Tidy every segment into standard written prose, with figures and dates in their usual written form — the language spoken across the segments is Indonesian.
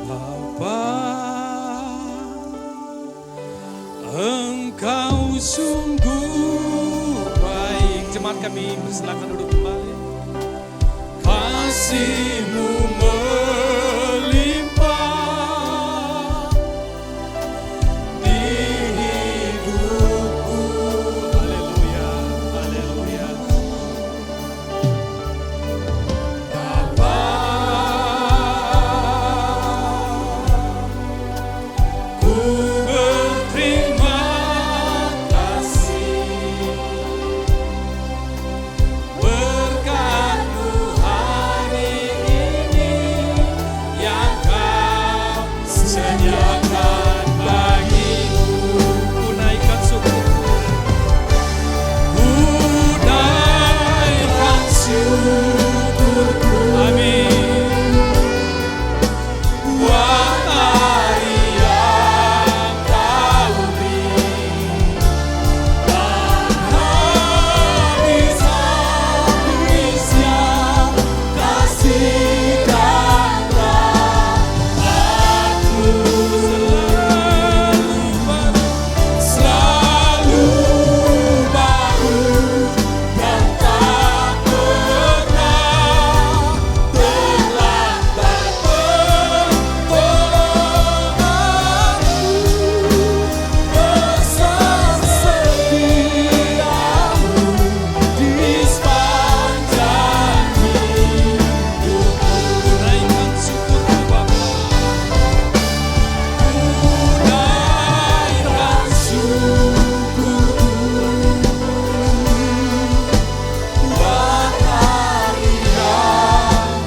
Bapa, Engkau sungguh baik. Jemaat kami bersilakan duduk kembali. Kasih-Mu melimpah di hidupku. Haleluya, haleluya. Bapa, ku berterima kasih berkat-Mu hari ini yang Kau sediakan bagiku. Ku naikkan syukurku, ku naikkan syukurku. Amin. Buat hari yang Kau beri, dan habis-habisnya kasih dan rahmat-Mu selalu baru dan tak pernah terlambat. Pertolongan-Mu besar setia-Mu di sepanjang hidupku. Ku naikkan syukurku Bapa, ku naikkan syukurku buat hari yang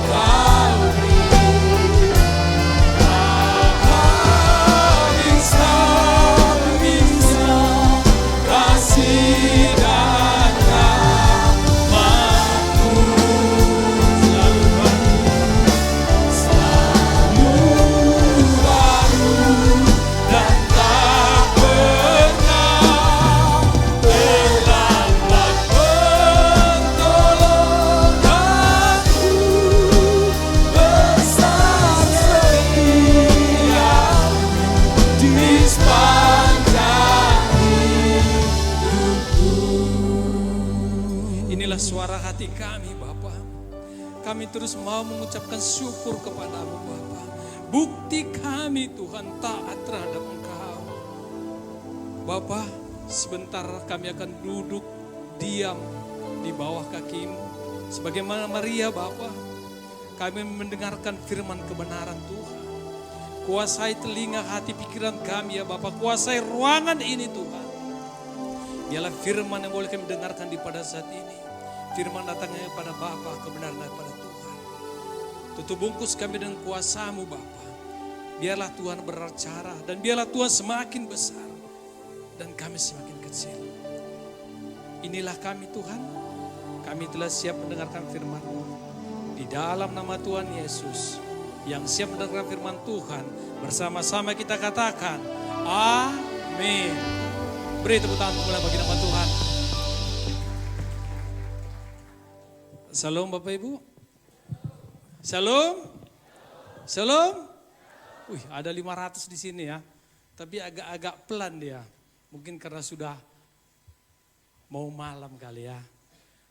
Kau beri. Habis-habisnya kasih dan rahmat-Mu selalu baru dan tak pernah terlambat. Pertolongan-Mu besar setia-Mu di sepanjang hidupku. Inilah suara hati kami Bapa. Kami terus mau mengucapkan syukur kepadamu Bapa. Bukti kami Tuhan taat terhadap Engkau. Bapa, sebentar kami akan duduk diam di bawah kaki-Mu. Sebagaimana Maria Bapa, kami mendengarkan firman kebenaran Tuhan. Kuasai telinga hati pikiran kami ya Bapa. Kuasai ruangan ini Tuhan. Biarlah firman yang boleh kami dengarkan di pada saat ini. Firman datangnya kepada Bapa, kebenaran daripada Tuhan. Tutup bungkus kami dengan kuasa-Mu Bapa. Biarlah Tuhan berbicara dan biarlah Tuhan semakin besar dan kami semakin kecil. Inilah kami Tuhan. Kami telah siap mendengarkan firman-Mu. Di dalam nama Tuhan Yesus yang siap mendengarkan firman Tuhan, bersama-sama kita katakan amin. Beri tepuk tangan pemula bagi nama Tuhan. Salam Bapak Ibu. Shalom. Shalom. Wih, ada 500 di sini ya. Tapi agak-agak pelan dia. Mungkin karena sudah mau malam kali ya.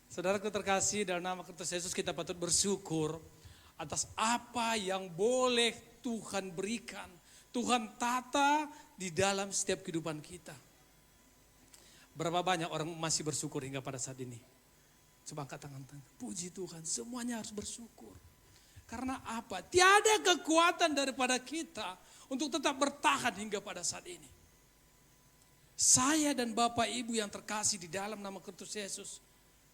Saudaraku terkasih, dalam nama Kristus Yesus kita patut bersyukur atas apa yang boleh Tuhan berikan. Tuhan tata di dalam setiap kehidupan kita. Berapa banyak orang masih bersyukur hingga pada saat ini? Coba angkat tangan. Puji Tuhan, semuanya harus bersyukur. Karena apa? Tiada kekuatan daripada kita untuk tetap bertahan hingga pada saat ini. Saya dan Bapak Ibu yang terkasih di dalam nama Kristus Yesus,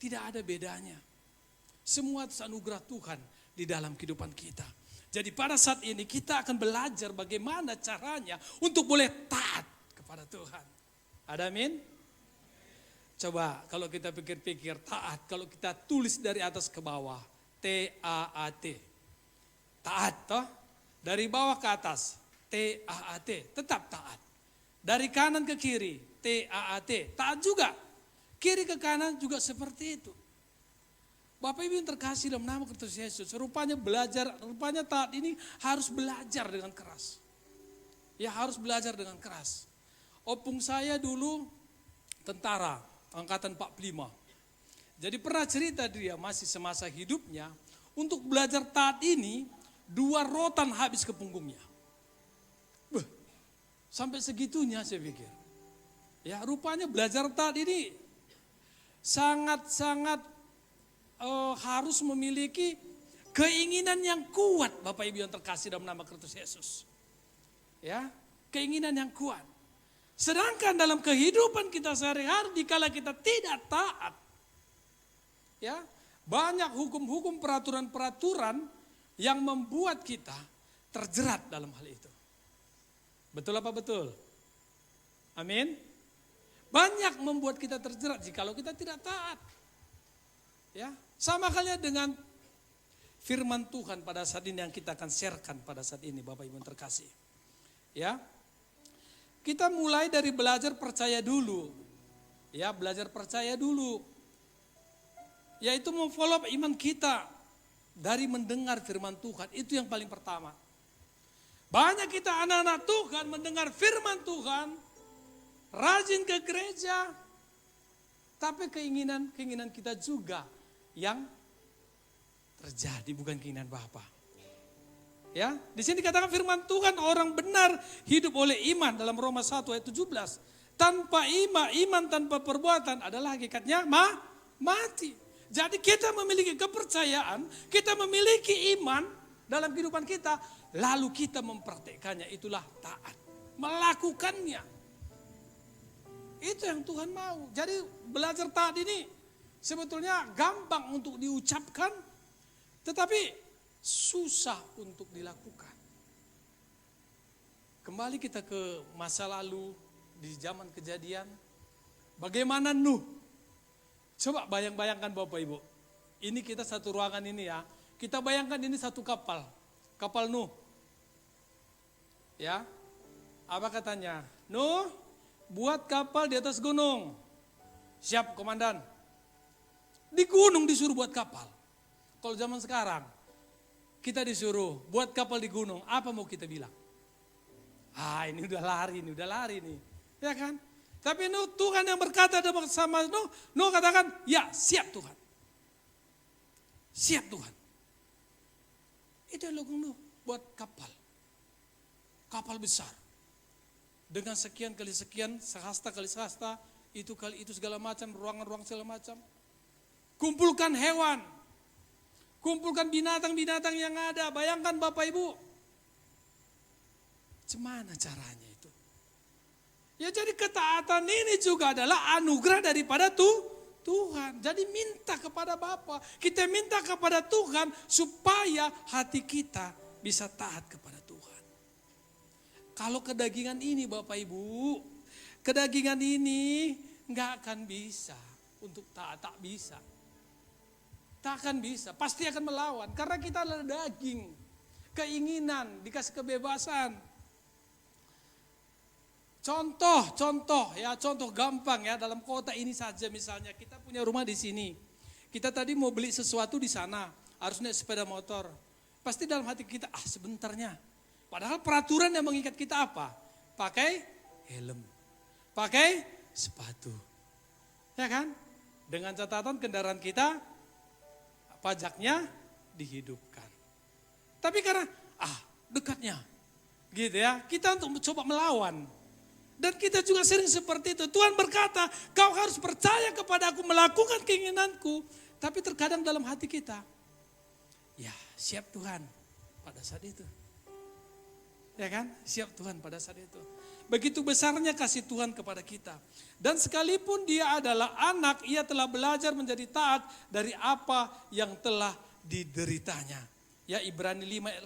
tidak ada bedanya. Semua atas anugerah Tuhan di dalam kehidupan kita. Jadi pada saat ini kita akan belajar bagaimana caranya untuk boleh taat kepada Tuhan. Ada amin? Coba kalau kita pikir-pikir taat, kalau kita tulis dari atas ke bawah, T-A-A-T. Taat toh? Dari bawah ke atas, T-A-A-T, tetap taat. Dari kanan ke kiri, T-A-A-T, taat juga. Kiri ke kanan juga seperti itu. Bapak Ibu yang terkasih dalam nama Kristus Yesus, rupanya taat ini harus belajar dengan keras. Ya, harus belajar dengan keras. Opung saya dulu tentara angkatan 45. Jadi pernah cerita dia masih semasa hidupnya, untuk belajar taat ini 2 rotan habis ke punggungnya. Sampai segitunya saya pikir. Ya, rupanya belajar taat ini sangat-sangat harus memiliki keinginan yang kuat, Bapak Ibu yang terkasih dalam nama Kristus Yesus. Ya, keinginan yang kuat. Sedangkan dalam kehidupan kita sehari-hari dikala kita tidak taat, ya, banyak hukum-hukum, peraturan-peraturan yang membuat kita terjerat dalam hal itu. Betul apa betul? Amin. Banyak membuat kita terjerat jikalau kita tidak taat. Ya, sama halnya dengan firman Tuhan pada saat ini yang kita akan sharekan pada saat ini, Bapak Ibu yang terkasih. Ya. Kita mulai dari belajar percaya dulu. Ya, belajar percaya dulu. Yaitu memfollow iman kita dari mendengar firman Tuhan, itu yang paling pertama. Banyak kita anak-anak Tuhan mendengar firman Tuhan, rajin ke gereja, tapi keinginan kita juga yang terjadi, bukan keinginan Bapa. Ya, di sini dikatakan firman Tuhan, orang benar hidup oleh iman dalam Roma 1 ayat 17. Tanpa iman tanpa perbuatan adalah hakikatnya mati. Jadi kita memiliki kepercayaan, kita memiliki iman dalam kehidupan kita, lalu kita mempraktekkannya, itulah taat. Melakukannya. Itu yang Tuhan mau. Jadi belajar taat ini sebetulnya gampang untuk diucapkan, tetapi susah untuk dilakukan. Kembali kita ke masa lalu, di zaman Kejadian. Bagaimana Nuh? Coba bayangkan Bapak Ibu. Ini kita satu ruangan ini ya. Kita bayangkan ini satu kapal. Kapal Nuh. Ya. Apa katanya? Nuh, buat kapal di atas gunung. Siap komandan. Di gunung disuruh buat kapal. Kalau zaman sekarang, kita disuruh buat kapal di gunung, apa mau kita bilang? Ini udah lari nih. Ya kan? Tapi Nuh, Tuhan yang berkata sama Nuh, Nuh katakan, ya siap Tuhan. Siap Tuhan. Itu yang lakukan Nuh, buat kapal. Kapal besar. Dengan sekian kali sekian, sehasta kali sehasta, itu kali itu segala macam, ruangan-ruangan segala macam. Kumpulkan hewan, kumpulkan binatang-binatang yang ada. Bayangkan Bapak Ibu, gimana caranya itu? Ya, jadi ketaatan ini juga adalah anugerah daripada Tuhan. Jadi minta kepada Bapa, kita minta kepada Tuhan supaya hati kita bisa taat kepada Tuhan. Kalau kedagingan ini Bapak Ibu, kedagingan ini nggak akan bisa untuk taat, tak bisa. Tak akan bisa, pasti akan melawan. Karena kita adalah daging, keinginan, dikasih kebebasan. Contoh gampang ya, dalam kota ini saja misalnya, kita punya rumah di sini. Kita tadi mau beli sesuatu di sana, harus naik sepeda motor. Pasti dalam hati kita, sebentarnya. Padahal peraturan yang mengikat kita apa? Pakai helm, pakai sepatu. Ya kan? Dengan catatan kendaraan kita pajaknya dihidupkan. Tapi karena dekatnya gitu ya, kita untuk mencoba melawan. Dan kita juga sering seperti itu. Tuhan berkata, kau harus percaya kepada aku, melakukan keinginanku. Tapi terkadang dalam hati kita, ya siap Tuhan pada saat itu. Ya kan? Siap Tuhan pada saat itu. Begitu besarnya kasih Tuhan kepada kita. Dan sekalipun dia adalah anak, ia telah belajar menjadi taat dari apa yang telah dideritanya. Ya, Ibrani 5 ayat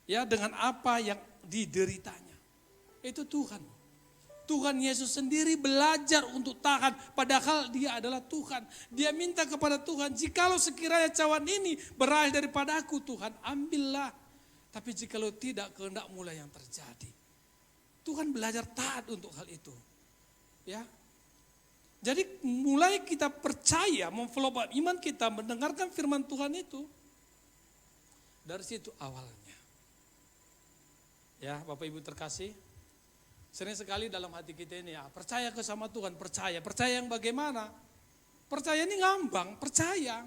8. Ya, dengan apa yang dideritanya. Itu Tuhan. Tuhan Yesus sendiri belajar untuk taat, padahal dia adalah Tuhan. Dia minta kepada Tuhan, jikalau sekiranya cawan ini berakhir daripada aku, Tuhan ambillah. Tapi jikalau tidak, kehendak mulai yang terjadi. Tuhan belajar taat untuk hal itu. Ya. Jadi mulai kita percaya, memfollow iman kita, mendengarkan firman Tuhan itu, dari situ awalnya. Ya, Bapak Ibu terkasih, sering sekali dalam hati kita ini percaya ke sama Tuhan, percaya yang bagaimana? Percaya ini ngambang, percaya.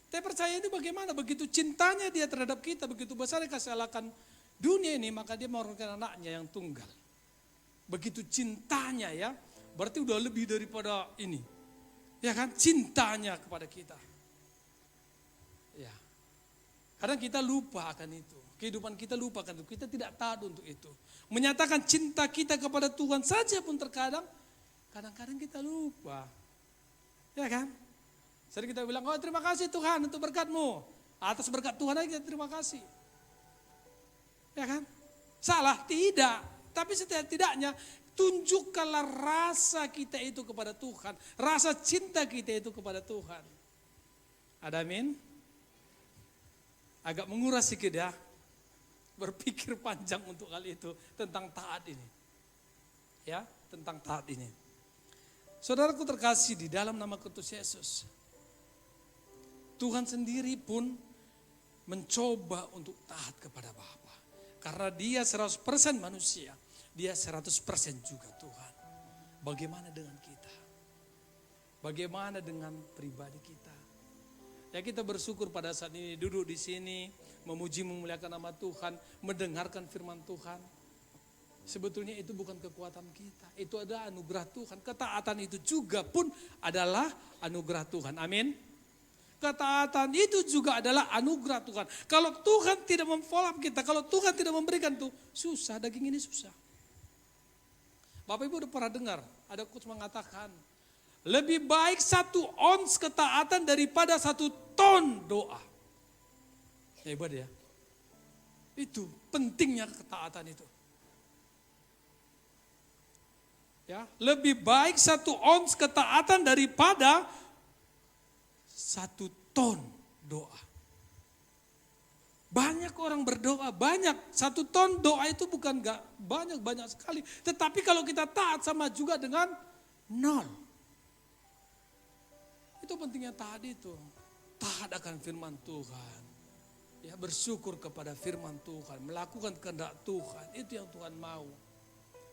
Tapi percaya ini bagaimana? Begitu cintanya dia terhadap kita, begitu besar kasih Allah akan dunia ini, maka dia menurunkan anaknya yang tunggal. Begitu cintanya ya, berarti udah lebih daripada ini. Ya kan, cintanya kepada kita. Ya. Kadang kita lupa akan itu. Kehidupan kita lupa akan itu. Kita tidak tahu untuk itu. Menyatakan cinta kita kepada Tuhan saja pun terkadang, kadang-kadang kita lupa. Ya kan? Sering kita bilang, oh terima kasih Tuhan untuk berkat-Mu. Atas berkat Tuhan aja kita terima kasih. Ya kan? Salah? Tidak. Tapi setidak-tidaknya tunjukkanlah rasa kita itu kepada Tuhan. Rasa cinta kita itu kepada Tuhan. Ada amin? Agak menguras sedikit ya. Berpikir panjang untuk hal itu tentang taat ini. Ya, tentang taat ini. Saudaraku terkasih di dalam nama Kristus Yesus. Tuhan sendiri pun mencoba untuk taat kepada Bapa. Karena dia 100% manusia. Dia 100% juga Tuhan. Bagaimana dengan kita? Bagaimana dengan pribadi kita? Ya kita bersyukur pada saat ini duduk di sini, memuji memuliakan nama Tuhan, mendengarkan firman Tuhan. Sebetulnya itu bukan kekuatan kita, itu adalah anugerah Tuhan. Ketaatan itu juga pun adalah anugerah Tuhan. Amin. Ketaatan itu juga adalah anugerah Tuhan. Kalau Tuhan tidak memfollow kita, kalau Tuhan tidak memberikan itu, susah, daging ini susah. Bapak Ibu udah pernah dengar, ada coach mengatakan, lebih baik 1 ons ketaatan daripada 1 ton doa. Hebat ya. Itu pentingnya ketaatan itu. Ya, lebih baik 1 ons ketaatan daripada 1 ton doa. Banyak orang berdoa, banyak. 1 ton doa itu bukan gak banyak sekali. Tetapi kalau kita taat sama juga dengan 0. Itu pentingnya taat itu. Taat akan firman Tuhan. Ya, bersyukur kepada firman Tuhan. Melakukan kehendak Tuhan. Itu yang Tuhan mau.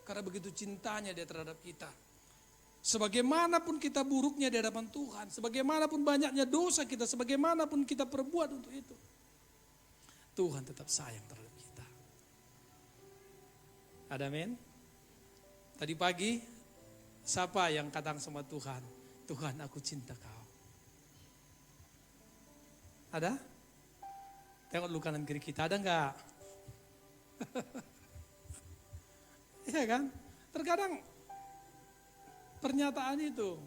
Karena begitu cintanya dia terhadap kita. Sebagaimanapun kita buruknya di hadapan Tuhan. Sebagaimanapun banyaknya dosa kita. Sebagaimanapun kita perbuat untuk itu. Tuhan tetap sayang terhadap kita. Ada amin? Tadi pagi, siapa yang katakan sama Tuhan? Tuhan aku cinta kau. Ada? Tengok dulu kanan kiri kita, ada enggak? Iya kan? Terkadang pernyataan itu,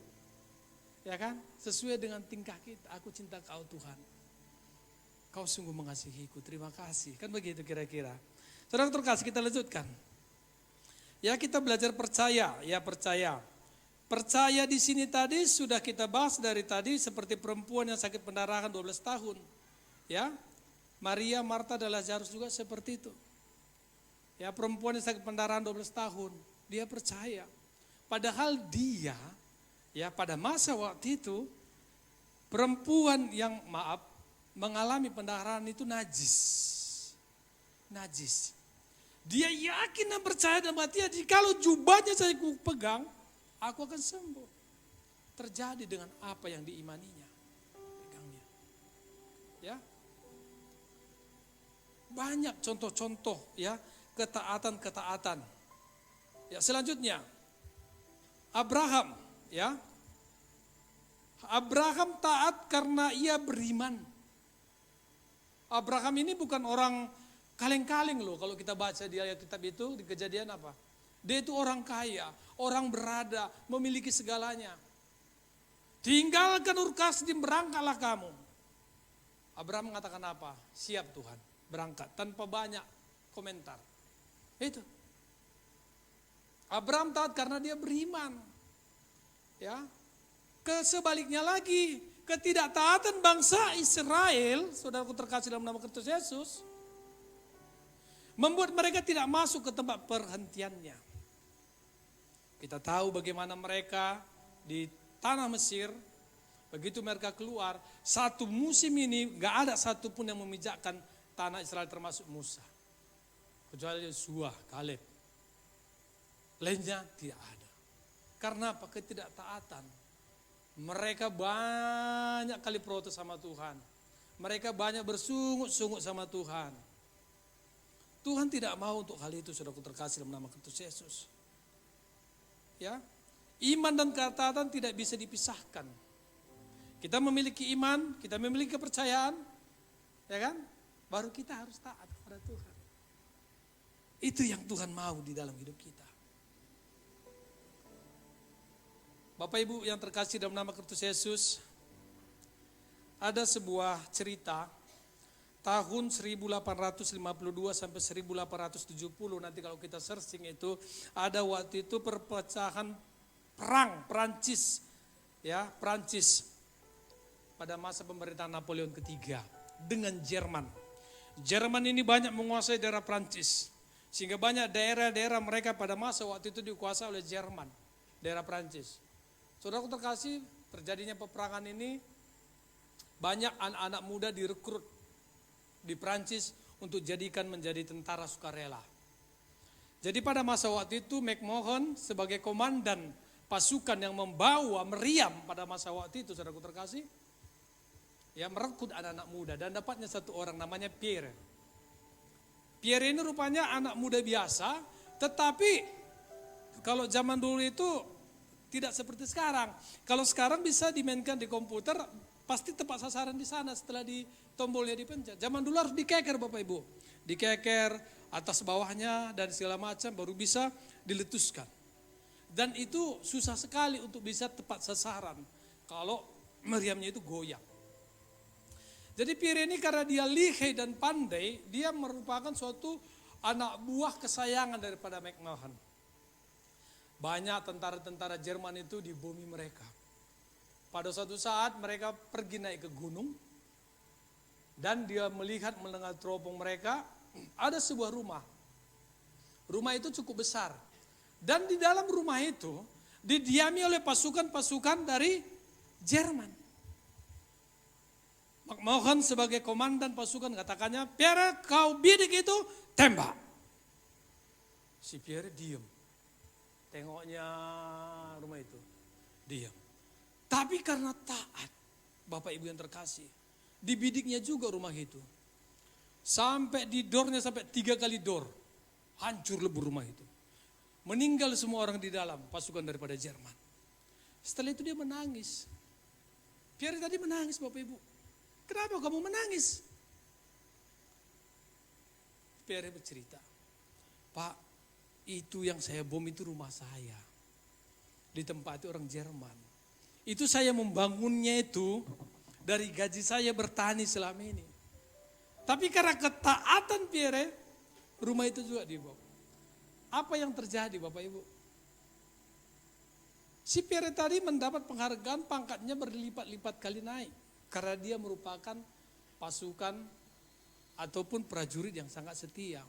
ya kan? Sesuai dengan tingkah kita, aku cinta kau Tuhan. Kau sungguh mengasihiku, terima kasih. Kan begitu kira-kira. Saudara terkasih, kita lanjutkan. Ya kita belajar percaya, ya percaya. Percaya di sini tadi sudah kita bahas dari tadi seperti perempuan yang sakit pendarahan 12 tahun. Ya, Maria, Marta, dan Lazarus juga seperti itu. Ya, perempuan yang sakit pendarahan 12 tahun, dia percaya. Padahal dia, ya pada masa waktu itu, perempuan yang mengalami pendarahan itu najis. Najis. Dia yakin dan percaya dalam hatinya, kalau jubahnya saya pegang, aku akan sembuh. Terjadi dengan apa yang diimaninya. Pegangnya. Ya. Banyak contoh-contoh ya, ketaatan-ketaatan. Ya, selanjutnya Abraham, ya. Abraham taat karena ia beriman. Abraham ini bukan orang kaleng-kaleng loh, kalau kita baca di ayat kitab itu, di Kejadian apa? Dia itu orang kaya, orang berada, memiliki segalanya. Tinggalkan Ur Kasdim, berangkatlah kamu. Abraham mengatakan apa? Siap Tuhan, berangkat tanpa banyak komentar. Itu. Abraham taat karena dia beriman. Ya. Kesebaliknya lagi, ketidaktaatan bangsa Israel, saudaraku terkasih dalam nama Kristus Yesus, membuat mereka tidak masuk ke tempat perhentiannya. Kita tahu bagaimana mereka tanah Mesir, begitu mereka keluar, satu musim ini gak ada satupun yang memijakkan tanah Israel termasuk Musa. Kecuali Yosua, Kaleb. Lainnya tidak ada. Karena apa? Ketidaktaatan. Mereka banyak kali protes sama Tuhan. Mereka banyak bersungut-sungut sama Tuhan. Tuhan tidak mau untuk hal itu, saudaraku terkasih dalam nama Kristus Yesus. Ya, iman dan ketaatan tidak bisa dipisahkan. Kita memiliki iman, kita memiliki kepercayaan, ya kan? Baru kita harus taat kepada Tuhan. Itu yang Tuhan mau di dalam hidup kita. Bapak Ibu yang terkasih dalam nama Kristus Yesus, ada sebuah cerita tahun 1852 sampai 1870, nanti kalau kita searching itu ada waktu itu perpecahan perang Prancis, ya Prancis pada masa pemerintahan Napoleon ketiga dengan Jerman. Jerman ini banyak menguasai daerah Prancis, sehingga banyak daerah-daerah mereka pada masa waktu itu dikuasai oleh Jerman, daerah Prancis. Saudaraku terkasih, terjadinya peperangan ini banyak anak-anak muda direkrut di Prancis untuk jadikan menjadi tentara sukarela. Jadi pada masa waktu itu McMahon sebagai komandan pasukan yang membawa meriam pada masa waktu itu, saudaraku terkasih, ya merekrut anak-anak muda dan dapatnya satu orang namanya Pierre. Pierre ini rupanya anak muda biasa, tetapi kalau zaman dulu itu tidak seperti sekarang. Kalau sekarang bisa dimainkan di komputer, pasti tepat sasaran di sana setelah di tombolnya dipencet. Zaman dulu harus dikeker Bapak Ibu. Dikeker atas bawahnya dan segala macam baru bisa diletuskan. Dan itu susah sekali untuk bisa tepat sasaran kalau meriamnya itu goyang. Jadi Pierre ini karena dia lihai dan pandai, dia merupakan suatu anak buah kesayangan daripada McMahon. Banyak tentara-tentara Jerman itu dibomi mereka. Pada suatu saat mereka pergi naik ke gunung dan dia melihat mendengar teropong mereka ada sebuah rumah. Rumah itu cukup besar dan di dalam rumah itu didiami oleh pasukan-pasukan dari Jerman. McMahon sebagai komandan pasukan katakannya, Pierre kau bidik itu tembak. Si Pierre diam. Tengoknya rumah itu, diam. Tapi karena taat, Bapak Ibu yang terkasih, dibidiknya juga rumah itu. Sampai di dornya sampai 3 kali dor, hancur lebur rumah itu. Meninggal semua orang di dalam, pasukan daripada Jerman. Setelah itu dia menangis. Pierre tadi menangis Bapak Ibu. Kenapa kamu menangis? Pierre bercerita, Pak, itu yang saya bom itu rumah saya. Ditempati orang Jerman. Itu saya membangunnya itu dari gaji saya bertani selama ini. Tapi karena ketaatan Pierre, rumah itu juga dibom. Apa yang terjadi Bapak Ibu? Si Pierre tadi mendapat penghargaan, pangkatnya berlipat-lipat kali naik. Karena dia merupakan pasukan ataupun prajurit yang sangat setia.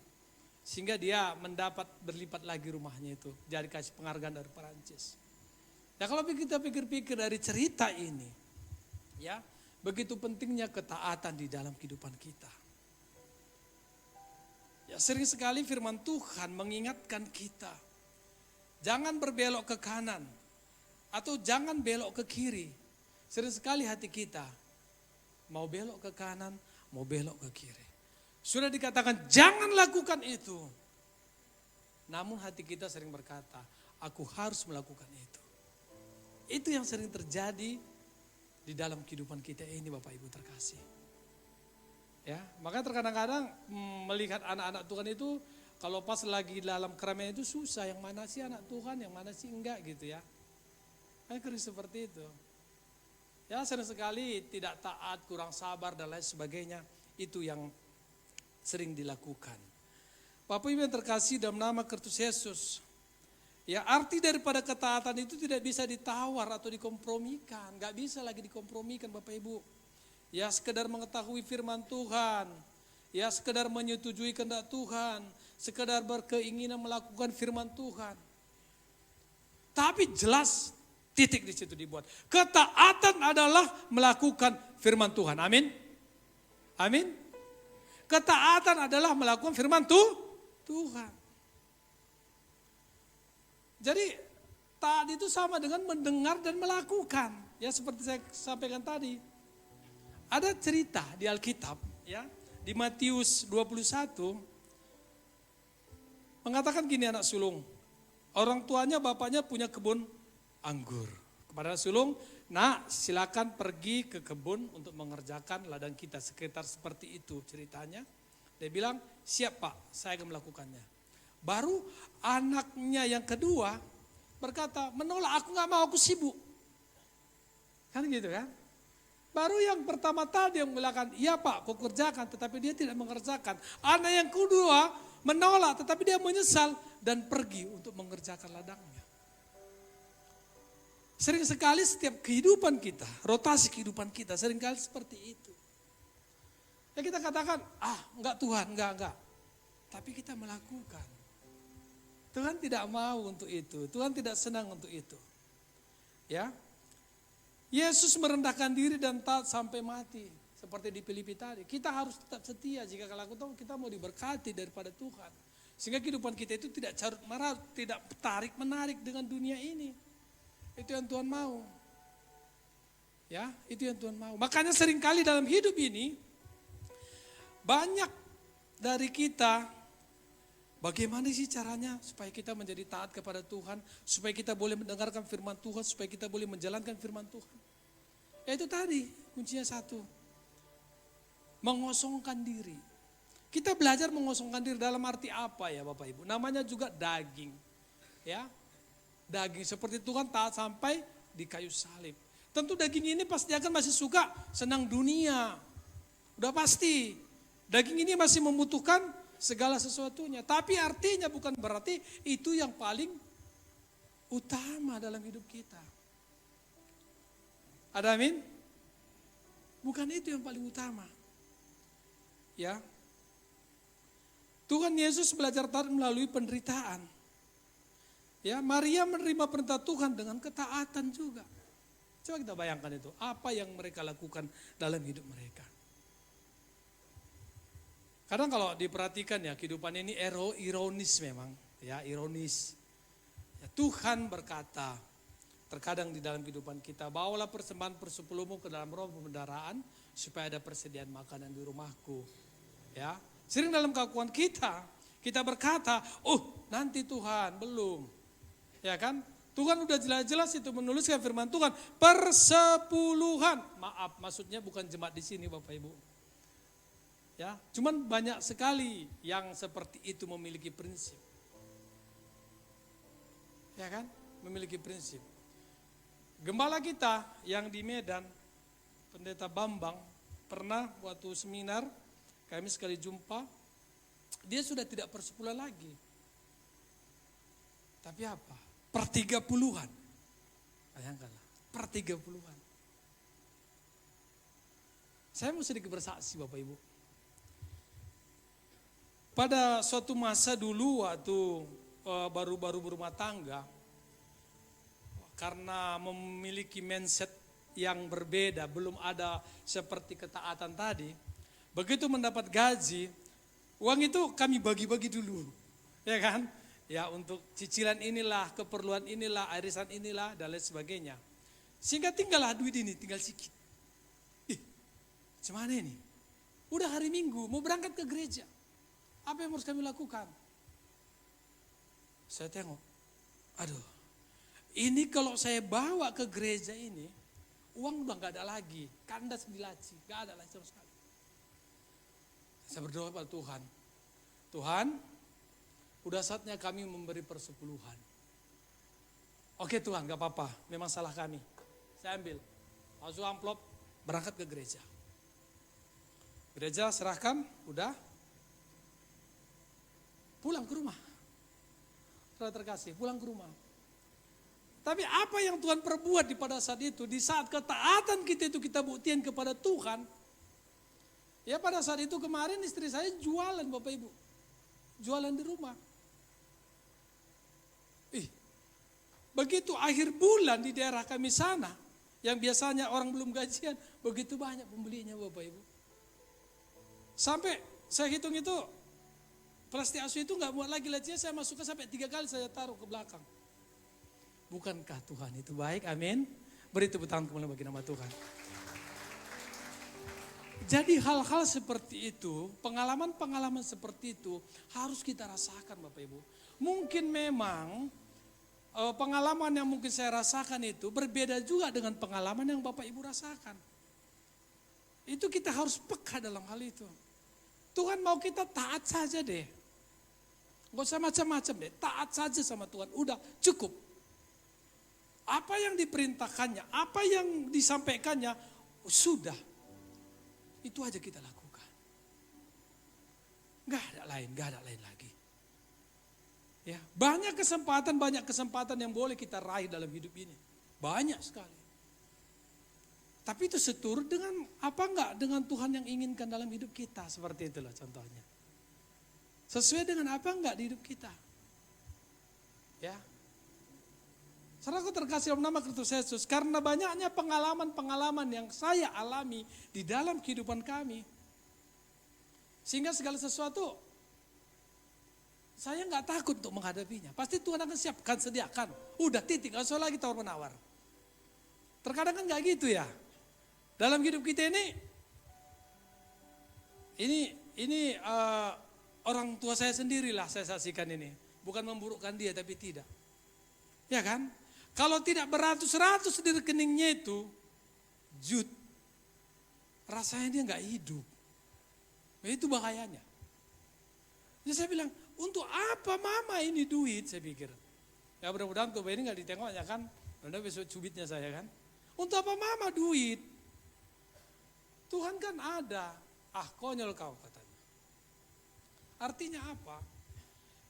Sehingga dia mendapat berlipat lagi rumahnya itu. Jadi kasih penghargaan dari Perancis. Ya kalau kita pikir-pikir dari cerita ini, ya begitu pentingnya ketaatan di dalam kehidupan kita. Ya sering sekali firman Tuhan mengingatkan kita, jangan berbelok ke kanan atau jangan belok ke kiri. Sering sekali hati kita mau belok ke kanan, mau belok ke kiri. Sudah dikatakan jangan lakukan itu. Namun hati kita sering berkata, aku harus melakukan itu. Itu yang sering terjadi di dalam kehidupan kita ini Bapak Ibu terkasih. Ya, maka terkadang-kadang melihat anak-anak Tuhan itu kalau pas lagi dalam keramaian itu susah, yang mana sih anak Tuhan, yang mana sih enggak gitu ya. Kayak seperti itu. Ya sering sekali tidak taat, kurang sabar dan lain sebagainya. Itu yang sering dilakukan. Bapak Ibu yang terkasih dalam nama Kristus Yesus. Ya arti daripada ketaatan itu tidak bisa ditawar atau dikompromikan. Gak bisa lagi dikompromikan Bapak Ibu. Ya sekedar mengetahui firman Tuhan. Ya sekedar menyetujui kehendak Tuhan. Sekedar berkeinginan melakukan firman Tuhan. Tapi jelas Titik di situ dibuat. Ketaatan adalah melakukan firman Tuhan. Amin. Amin. Ketaatan adalah melakukan firman Tuhan. Jadi taat itu sama dengan mendengar dan melakukan. Ya seperti saya sampaikan tadi. Ada cerita di Alkitab, ya, di Matius 21 mengatakan gini anak sulung. Orang tuanya bapaknya punya kebun anggur. Kepada anak sulung, "Nak, silakan pergi ke kebun untuk mengerjakan ladang kita." Sekitar seperti itu ceritanya. Dia bilang, "Siap Pak, saya akan melakukannya." Baru anaknya yang kedua berkata, "Menolak, aku gak mau, aku sibuk." Kan gitu kan? Baru yang pertama tadi yang mengatakan, "Iya Pak, kau kerjakan," tetapi dia tidak mengerjakan. Anak yang kedua menolak, tetapi dia menyesal dan pergi untuk mengerjakan ladangnya. Sering sekali setiap kehidupan kita, rotasi kehidupan kita, seringkali seperti itu. Ya kita katakan, enggak Tuhan, enggak. Tapi kita melakukan. Tuhan tidak mau untuk itu, Tuhan tidak senang untuk itu. Ya, Yesus merendahkan diri dan taat sampai mati. Seperti di Filipi tadi. Kita harus tetap setia jika kita mau diberkati daripada Tuhan. Sehingga kehidupan kita itu tidak carut marut, tidak tarik menarik dengan dunia ini. Itu yang Tuhan mau. Ya, itu yang Tuhan mau. Makanya seringkali dalam hidup ini, banyak dari kita, bagaimana sih caranya supaya kita menjadi taat kepada Tuhan, supaya kita boleh mendengarkan firman Tuhan, supaya kita boleh menjalankan firman Tuhan. Ya itu tadi, kuncinya satu. Mengosongkan diri. Kita belajar mengosongkan diri dalam arti apa ya Bapak Ibu? Namanya juga daging. Ya, daging seperti Tuhan taat sampai di kayu salib. Tentu daging ini pasti akan masih suka senang dunia. Udah pasti. Daging ini masih membutuhkan segala sesuatunya. Tapi artinya bukan berarti itu yang paling utama dalam hidup kita. Ada amin? Bukan itu yang paling utama. Ya. Tuhan Yesus belajar taat melalui penderitaan. Ya, Maria menerima perintah Tuhan dengan ketaatan juga. Coba kita bayangkan itu, apa yang mereka lakukan dalam hidup mereka. Kadang kalau diperhatikan ya, kehidupan ini ironis memang, ya ironis. Ya, Tuhan berkata, terkadang di dalam kehidupan kita, "Bawalah persembahan persepuluhmu ke dalam roh pembendaraan, supaya ada persediaan makanan di rumahku." Ya, sering dalam keakuan kita berkata, nanti Tuhan, belum. Ya kan? Tuhan udah jelas-jelas itu menuliskan firman Tuhan, persepuluhan. Maaf, maksudnya bukan jemaat di sini Bapak Ibu. Ya, cuman banyak sekali yang seperti itu memiliki prinsip. Ya kan? Memiliki prinsip. Gembala kita yang di Medan, Pendeta Bambang, pernah waktu seminar, kami sekali jumpa, dia sudah tidak persepuluhan lagi. Tapi apa? Per-30-an. Bayangkanlah, per-30-an. Saya mau sedikit bersaksi Bapak Ibu. Pada suatu masa dulu waktu baru-baru berumah tangga, karena memiliki mindset yang berbeda, belum ada seperti ketaatan tadi, begitu mendapat gaji, uang itu kami bagi-bagi dulu, ya kan? Ya untuk cicilan inilah, keperluan inilah, arisan inilah, dan lain sebagainya. Sehingga tinggallah duit ini, tinggal sedikit. Gimana ini? Udah hari Minggu, mau berangkat ke gereja. Apa yang harus kami lakukan? Saya tengok, ini kalau saya bawa ke gereja ini, uang udah gak ada lagi, kandas di laci, gak ada lagi sama sekali. Saya berdoa pada Tuhan, Tuhan, udah saatnya kami memberi persepuluhan. Oke Tuhan, gak apa-apa, memang salah kami. Saya ambil, masuk amplop, berangkat ke gereja. Gereja serahkan, udah. Pulang ke rumah. Saudara terkasih, pulang ke rumah. Tapi apa yang Tuhan perbuat di pada saat itu, di saat ketaatan kita itu kita buktikan kepada Tuhan. Ya pada saat itu kemarin istri saya jualan Bapak Ibu. Jualan di rumah. Begitu akhir bulan di daerah kami sana, yang biasanya orang belum gajian, begitu banyak pembelinya Bapak Ibu. Sampai saya hitung itu, plastik asu itu nggak muat lagi, lacinya saya masukkan sampai 3 kali saya taruh ke belakang. Bukankah Tuhan itu baik? Amin. Beri tepuk tangan kemuliaan bagi nama Tuhan. Jadi hal-hal seperti itu, pengalaman-pengalaman seperti itu harus kita rasakan Bapak Ibu. Mungkin memang pengalaman yang mungkin saya rasakan itu berbeda juga dengan pengalaman yang Bapak Ibu rasakan. Itu kita harus peka dalam hal itu. Tuhan mau kita taat saja deh. Gak usah macam-macam deh, taat saja sama Tuhan, udah cukup. Apa yang diperintahkannya, apa yang disampaikannya, sudah. Itu aja kita lakukan. Gak ada lain lagi. Ya, banyak kesempatan yang boleh kita raih dalam hidup ini. Banyak sekali. Tapi itu seturut dengan apa enggak dengan Tuhan yang inginkan dalam hidup kita. Seperti itulah contohnya. Sesuai dengan apa enggak di hidup kita. Ya. Saudaraku terkasih dalam nama Kristus Yesus, karena banyaknya pengalaman-pengalaman yang saya alami di dalam kehidupan kami, sehingga segala sesuatu saya nggak takut untuk menghadapinya. Pasti Tuhan akan siapkan, sediakan. Udah titik, nggak usah lagi tawar menawar. Terkadang kan nggak gitu ya. Dalam hidup kita ini orang tua saya sendirilah saya saksikan ini. Bukan memburukkan dia, tapi tidak. Ya kan? Kalau tidak beratus-ratus di rekeningnya itu, rasanya dia nggak hidup. Itu bahayanya. Jadi saya bilang, untuk apa mama ini duit, saya pikir. Ya mudah-mudahan tuh ini nggak ditengoknya kan, nanti besok cubitnya saya kan. Untuk apa mama duit? Tuhan kan ada. Konyol kau katanya. Artinya apa?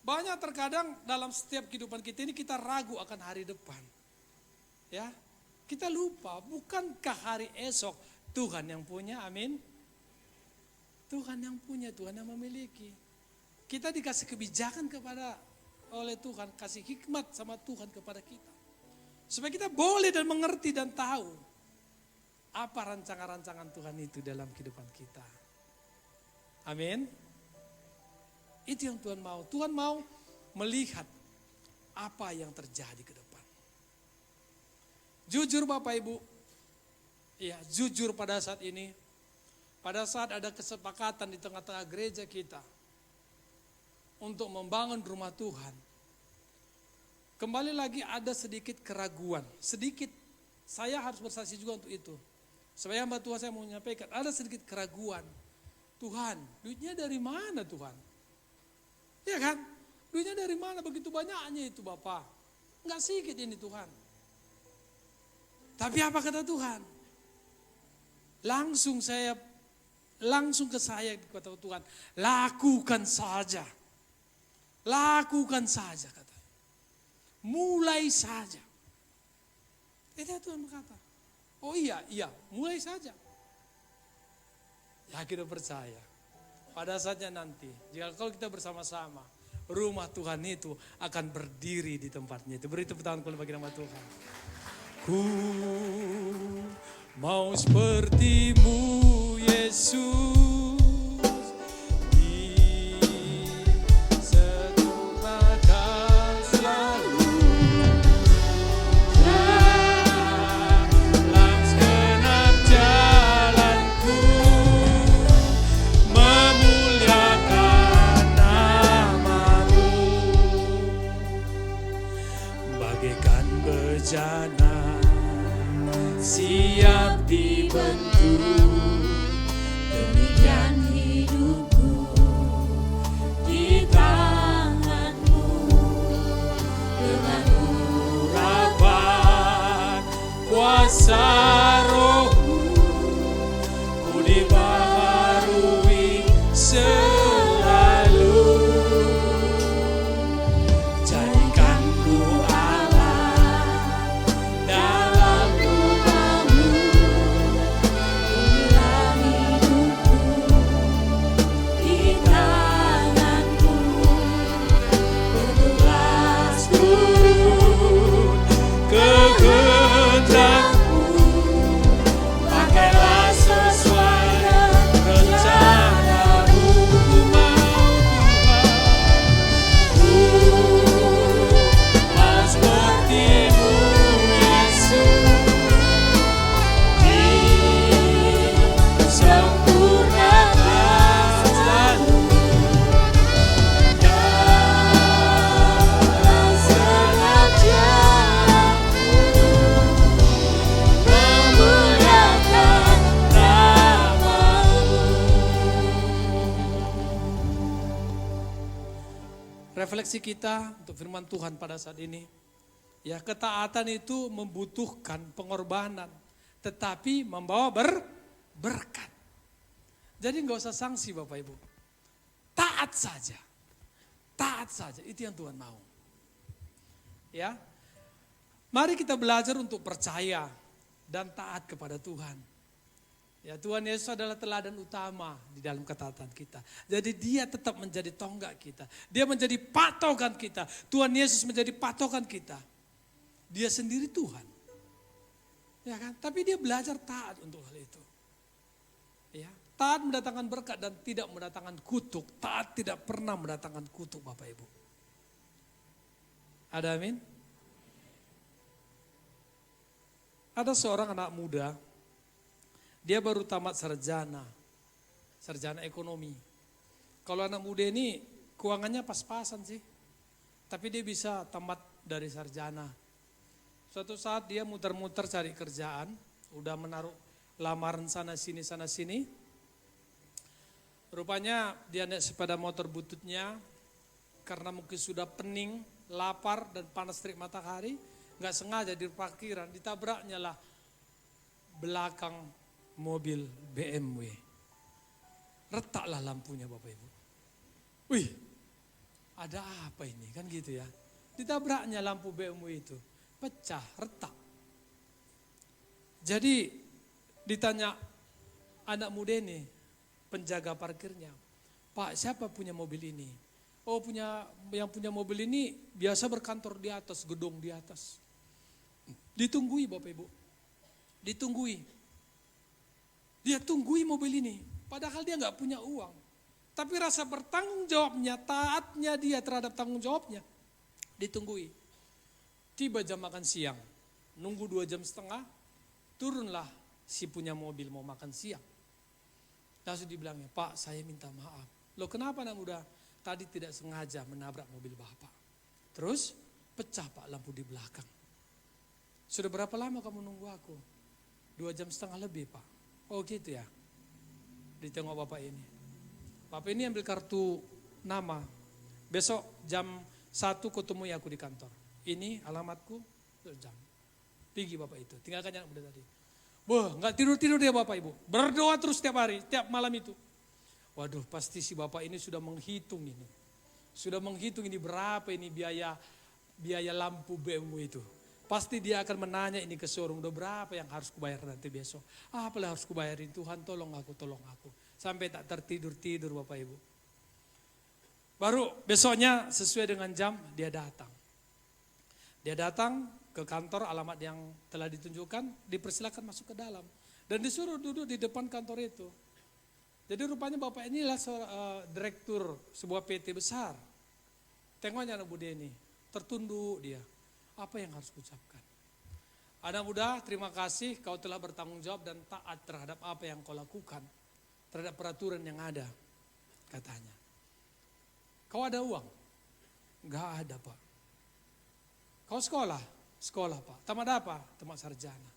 Banyak terkadang dalam setiap kehidupan kita ini kita ragu akan hari depan. Ya, kita lupa, bukankah hari esok Tuhan yang punya, amin? Tuhan yang punya, Tuhan yang memiliki. Kita dikasih kebijakan oleh Tuhan, kasih hikmat sama Tuhan kepada kita. Supaya kita boleh dan mengerti dan tahu apa rancangan-rancangan Tuhan itu dalam kehidupan kita. Amin. Itu yang Tuhan mau. Tuhan mau melihat apa yang terjadi ke depan. Jujur Bapak Ibu, ya jujur pada saat ini, pada saat ada kesepakatan di tengah-tengah gereja kita untuk membangun rumah Tuhan, kembali lagi ada sedikit keraguan, sedikit, saya harus bersaksi juga untuk itu. Supaya hamba Tuhan saya mau menyampaikan, ada sedikit keraguan. Tuhan, duitnya dari mana Tuhan? Ya kan? Duitnya dari mana begitu banyaknya itu Bapak? Enggak sedikit ini Tuhan. Tapi apa kata Tuhan? Langsung ke saya kata Tuhan, lakukan saja. Lakukan saja kata. Mulai saja. Itu Tuhan berkata. Oh iya, mulai saja. Ya kita percaya. Pada saatnya nanti, kalau kita bersama-sama, rumah Tuhan itu akan berdiri di tempatnya itu. Beri tepuk tangan bagi nama Tuhan. Ku mau seperti-Mu Yesus, diserupakan selalu dalam segenap jalanku, memuliakan nama-Mu bagaikan bejana siap dibentuk, demikian refleksi kita untuk firman Tuhan pada saat ini. Ya, ketaatan itu membutuhkan pengorbanan, tetapi membawa berkat. Jadi nggak usah sanksi Bapak Ibu. Taat saja. Taat saja, itu yang Tuhan mau. Ya. Mari kita belajar untuk percaya dan taat kepada Tuhan. Ya, Tuhan Yesus adalah teladan utama di dalam ketaatan kita. Jadi dia tetap menjadi tonggak kita. Dia menjadi patokan kita. Tuhan Yesus menjadi patokan kita. Dia sendiri Tuhan. Ya kan? Tapi dia belajar taat untuk hal itu. Ya, taat mendatangkan berkat dan tidak mendatangkan kutuk. Taat tidak pernah mendatangkan kutuk Bapak Ibu. Ada amin? Ada seorang anak muda, dia baru tamat sarjana ekonomi. Kalau anak muda ini keuangannya pas-pasan sih, tapi dia bisa tamat dari sarjana. Suatu saat dia muter-muter cari kerjaan, udah menaruh lamaran sana sini. Rupanya dia naik sepeda motor bututnya, karena mungkin sudah pening, lapar dan panas terik matahari, nggak sengaja di parkiran ditabraknya lah belakang mobil BMW. Retaklah lampunya Bapak Ibu. Wih, ada apa ini? Kan gitu ya. Ditabraknya lampu BMW itu. Pecah, retak. Jadi ditanya anak muda ini, penjaga parkirnya, Pak siapa punya mobil ini? Oh yang punya mobil ini biasa berkantor di atas, gedung di atas. Ditunggui Bapak Ibu, ditunggui. Dia tunggui mobil ini, padahal dia nggak punya uang. Tapi rasa bertanggung jawabnya, taatnya dia terhadap tanggung jawabnya, ditunggui. Tiba jam makan siang, nunggu 2 jam setengah, turunlah si punya mobil mau makan siang. Langsung dibilangnya, Pak saya minta maaf. Loh kenapa anak muda? Tadi tidak sengaja menabrak mobil Bapak. Terus pecah Pak lampu di belakang. Sudah berapa lama kamu nunggu aku? 2 jam setengah lebih Pak. Oh gitu ya. Ditengok Bapak ini. Bapak ini ambil kartu nama. Besok jam 1 ketemu aku di kantor. Ini alamatku, jam. Pergi Bapak itu, tinggalkan anak muda tadi. Wah, nggak tidur dia Bapak Ibu. Berdoa terus setiap hari, setiap malam itu. Waduh, pasti si Bapak ini sudah menghitung ini. Sudah menghitung ini berapa ini biaya lampu BMW itu. Pasti dia akan menanya ini ke showroom, udah berapa yang harus kubayar nanti besok. Apalah harus kubayarin, Tuhan tolong aku. Sampai tak tertidur Bapak Ibu. Baru besoknya sesuai dengan jam dia datang. Dia datang ke kantor, alamat yang telah ditunjukkan, dipersilakan masuk ke dalam. Dan disuruh duduk di depan kantor itu. Jadi rupanya Bapak inilah direktur sebuah PT besar. Tengoknya anak muda ini, tertunduk dia. Apa yang harus kuucapkan? Anak muda, terima kasih kau telah bertanggung jawab dan taat terhadap apa yang kau lakukan. Terhadap peraturan yang ada, katanya. Kau ada uang? Enggak ada Pak. Kau sekolah? Sekolah Pak. Tamat apa? Tamat sarjana.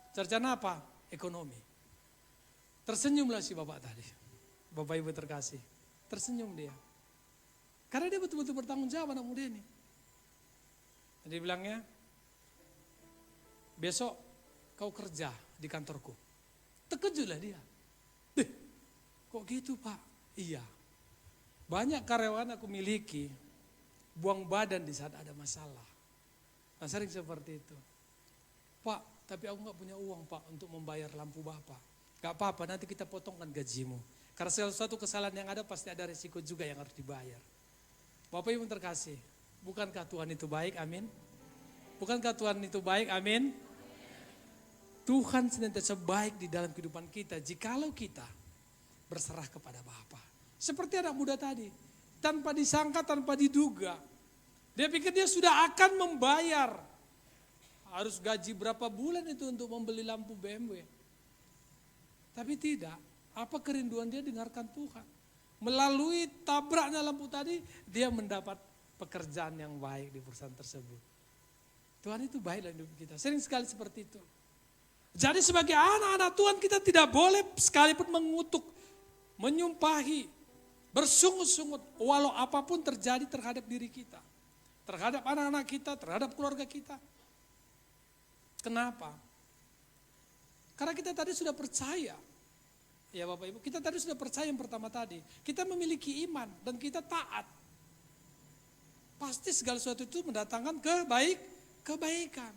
Sarjana apa? Ekonomi. Tersenyumlah si Bapak tadi. Bapak Ibu terkasih. Tersenyum dia. Karena dia betul-betul bertanggung jawab anak muda ini. Jadi bilangnya, besok kau kerja di kantorku. Terkejutlah dia. Kok gitu Pak? Iya. Banyak karyawan aku miliki buang badan di saat ada masalah. Nah sering seperti itu. Pak, tapi aku gak punya uang Pak untuk membayar lampu Bapak. Gak apa-apa, nanti kita potongkan gajimu. Karena salah satu kesalahan yang ada pasti ada resiko juga yang harus dibayar. Bapak Ibu terkasih, bukankah Tuhan itu baik? Amin. Bukankah Tuhan itu baik? Amin. Tuhan senantiasa baik di dalam kehidupan kita jikalau kita berserah kepada Bapa. Seperti anak muda tadi, tanpa disangka, tanpa diduga. Dia pikir dia sudah akan membayar. Harus gaji berapa bulan itu untuk membeli lampu BMW. Tapi tidak. Apa kerinduan dia dengarkan Tuhan. Melalui tabraknya lampu tadi, dia mendapat pekerjaan yang baik di perusahaan tersebut. Tuhan itu baik dalam hidup kita. Sering sekali seperti itu. Jadi sebagai anak-anak Tuhan kita tidak boleh sekalipun mengutuk, menyumpahi, Bersungut-sungut walau apapun terjadi terhadap diri kita. Terhadap anak-anak kita, terhadap keluarga kita. Kenapa? Karena kita tadi sudah percaya. Ya Bapak Ibu, kita tadi sudah percaya yang pertama tadi. Kita memiliki iman dan kita taat. Pasti segala sesuatu itu mendatangkan kebaikan.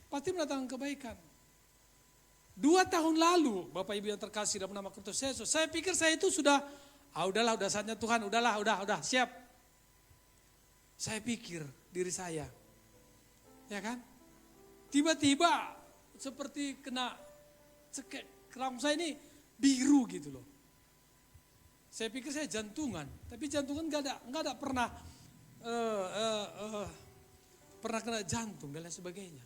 Pasti mendatangkan kebaikan. 2 tahun lalu, Bapak Ibu yang terkasih dalam nama Kristus Yesus, saya pikir saya itu sudah, udahlah, udah saatnya Tuhan, udah, siap. Saya pikir diri saya, ya kan? Tiba-tiba seperti kena cekek, kerang saya ini biru gitu loh. Saya pikir saya jantungan, tapi jantungan nggak ada pernah kena jantung dan lain sebagainya.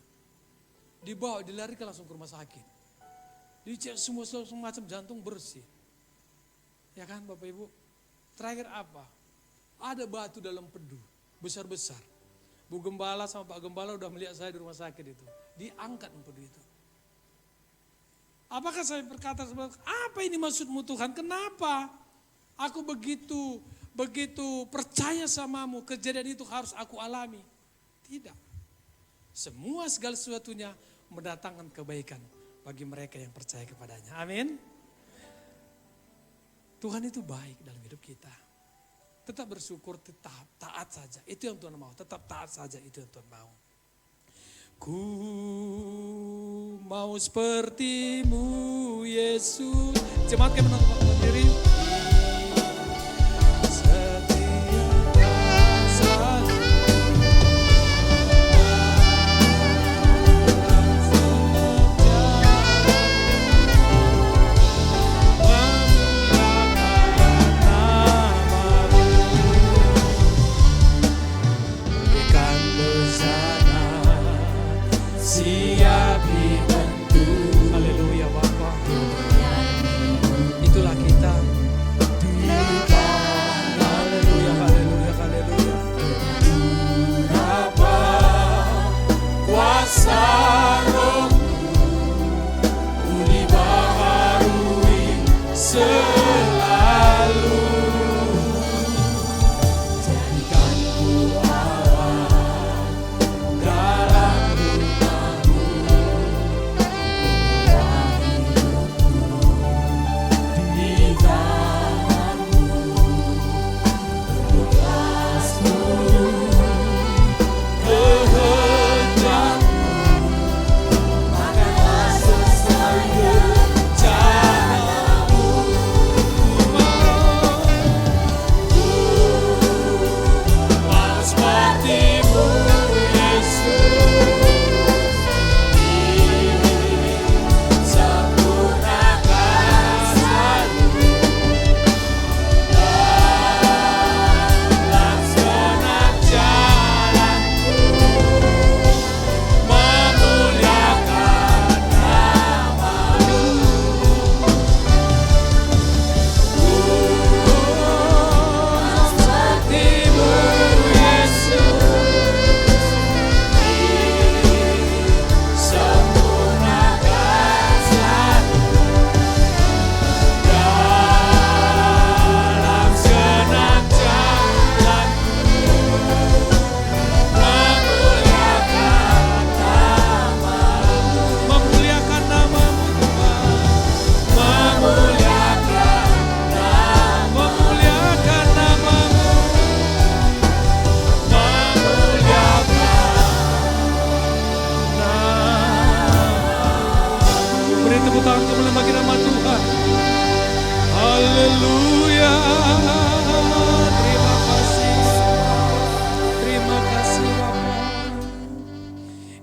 Dibawa, dilarikan langsung ke rumah sakit. Dicek semua macam jantung bersih. Ya kan Bapak Ibu? Terakhir apa? Ada batu dalam pedu, besar-besar. Bu Gembala sama Pak Gembala udah melihat saya di rumah sakit itu. Diangkat pedu itu. Apakah saya berkata, apa ini maksudmu Tuhan? Kenapa aku begitu percaya samamu, kejadian itu harus aku alami? Tidak. Semua segala sesuatunya mendatangkan kebaikan bagi mereka yang percaya kepadanya. Amin. Tuhan itu baik dalam hidup kita. Tetap bersyukur, tetap taat saja. Itu yang Tuhan mau. Tetap taat saja, itu yang Tuhan mau. Ku mau sepertimu Yesus. Jemaat kami menonton berdiri.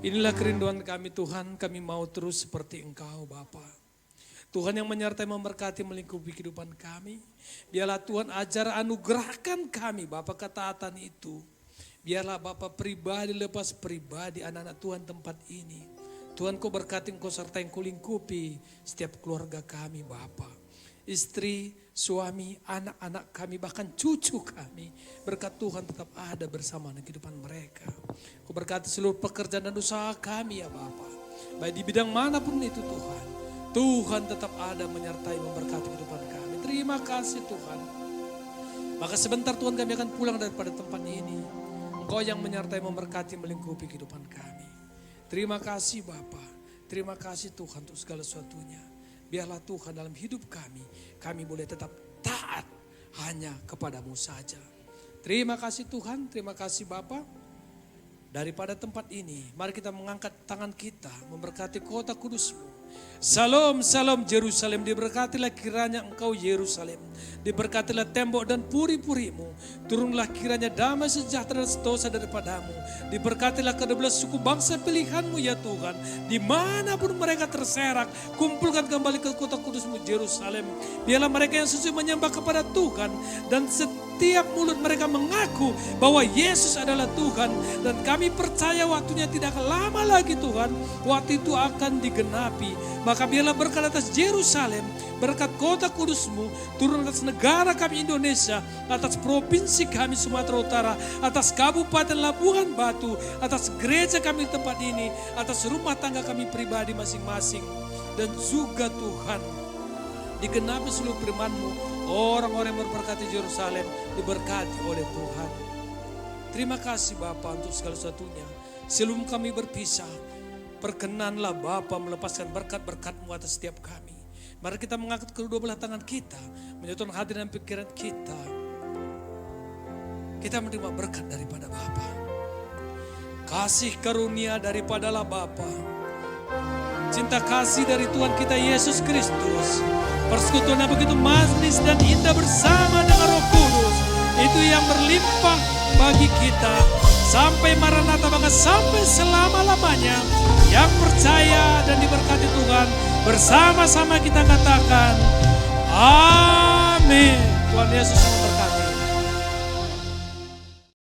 Inilah kerinduan kami Tuhan, kami mau terus seperti Engkau Bapa. Tuhan yang menyertai, memberkati, melingkupi kehidupan kami. Biarlah Tuhan ajar, anugerahkan kami Bapa ketaatan itu. Biarlah Bapa pribadi lepas pribadi anak-anak Tuhan tempat ini. Tuhan Kau berkati, Kau sertai, Kau lingkupi setiap keluarga kami Bapa. Istri, suami, anak-anak kami, bahkan cucu kami. Berkat Tuhan tetap ada bersama dengan kehidupan mereka. Kau berkati seluruh pekerjaan dan usaha kami ya Bapa. Baik di bidang manapun itu Tuhan. Tuhan tetap ada menyertai, memberkati kehidupan kami. terima kasih Tuhan. Maka sebentar Tuhan kami akan pulang daripada tempat ini. Engkau yang menyertai, memberkati, melingkupi kehidupan kami. Terima kasih Bapa, terima kasih Tuhan untuk segala sesuatunya. Biarlah Tuhan dalam hidup kami boleh tetap taat hanya kepadamu saja. Terima kasih Tuhan, terima kasih Bapa. Daripada tempat ini, mari kita mengangkat tangan kita, memberkati kota kudus-Mu. Salam, salam Yerusalem, diberkatilah kiranya engkau Yerusalem. Diberkatilah tembok dan puri-purimu. Turunlah kiranya damai sejahtera dan sentosa daripadamu. Diberkatilah kedua suku bangsa pilihanmu ya Tuhan. Dimanapun mereka terserak, kumpulkan kembali ke kota kudus-Mu Yerusalem. Biarlah mereka yang sesuai menyembah kepada Tuhan. Dan setiap mulut mereka mengaku bahwa Yesus adalah Tuhan. Dan kami percaya waktunya tidak akan lama lagi Tuhan. Waktu itu akan digenapi. Maka biarlah berkat atas Yerusalem, berkat kota kudus-Mu, turun atas negara kami Indonesia, atas provinsi kami Sumatera Utara, atas Kabupaten Labuhan Batu, atas gereja kami di tempat ini, atas rumah tangga kami pribadi masing-masing. Dan juga Tuhan, digenapi seluruh firman-Mu, orang-orang yang berberkati Yerusalem, diberkati oleh Tuhan. Terima kasih Bapa untuk segala sesuatunya. Sebelum kami berpisah, perkenanlah Bapa melepaskan berkat-berkat-Mu atas setiap kami. Mari kita mengangkat kedua belah tangan kita, menyatukan hati dan pikiran kita. Kita menerima berkat daripada Bapa. Kasih karunia daripadalah Bapa. Cinta kasih dari Tuhan kita Yesus Kristus. Persekutuan yang begitu manis dan indah bersama dengan Roh Kudus. Itu yang berlimpah bagi kita. Sampai Maranatha, bahkan sampai selama-lamanya. Yang percaya dan diberkati Tuhan, bersama-sama kita katakan amin. Tuhan Yesus